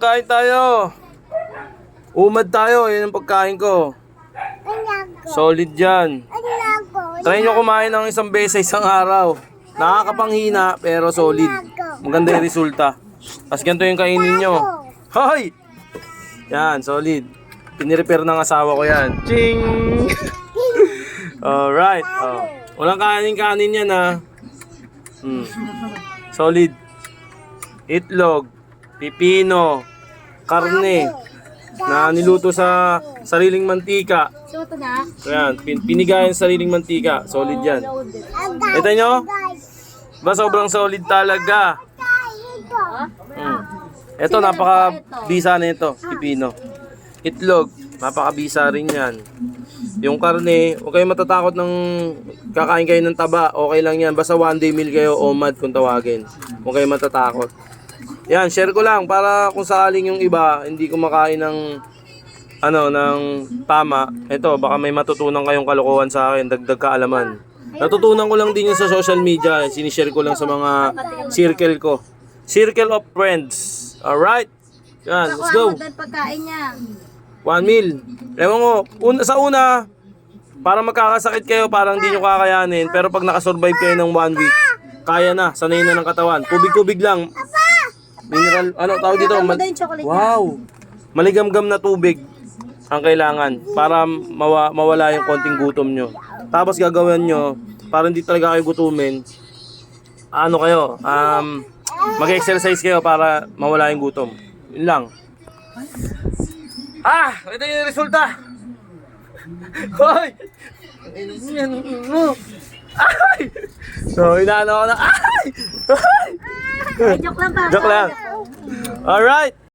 kain tayo. Umad tayo, yan ang pagkain ko. Solid yan. Try nyo kumain ng isang beses isang araw. Nakakapanghina pero solid. Maganda yung resulta. Tapos ganito yung kainin nyo. Hoy! Yan, solid. Pinirepair ng asawa ko yan. Ching! Alright. Oh. Walang kanin-kanin yan ha. Solid. Itlog, pipino, karne na niluto sa sariling mantika. Soto na. Ayan, pinigayan sa sariling mantika. Solid yan. Ito nyo? Ba sobrang solid talaga. Ito, napaka-bisa na ito, pipino. Itlog, napaka-bisa rin yan. Yung karne, huwag kayong matatakot ng kakain kayo ng taba. Okay lang yan. Basta one day meal kayo, OMAD kung tawagin. Huwag kayong matatakot. Yan, share ko lang para kung sakaling yung iba hindi kumakain ng ng tama. Ito, baka may matutunan kayong kalokohan sa akin, dagdag kaalaman. Natutunan ko lang din yun sa social media, sinishare ko lang sa mga circle ko. Circle of friends. Alright? Yan, let's go. Pagkain niya. One meal. Ewan ko, sa una, parang magkakasakit kayo, parang hindi nyo kakayanin. Pero pag nakasurvive kayo ng 1 week, kaya na, sanay na ng katawan. Tubig-tubig lang. Mineral, tawag dito? Wow! Maligamgam na tubig ang kailangan para mawala yung konting gutom nyo. Tapos gagawin nyo, para hindi talaga kayo gutumin, mag-exercise kayo para mawala yung gutom. Yun lang. Ito yung resulta. Hoy! Ay! So, inaano ko na. Ay! Joke lang pa. Joke lang. Alright.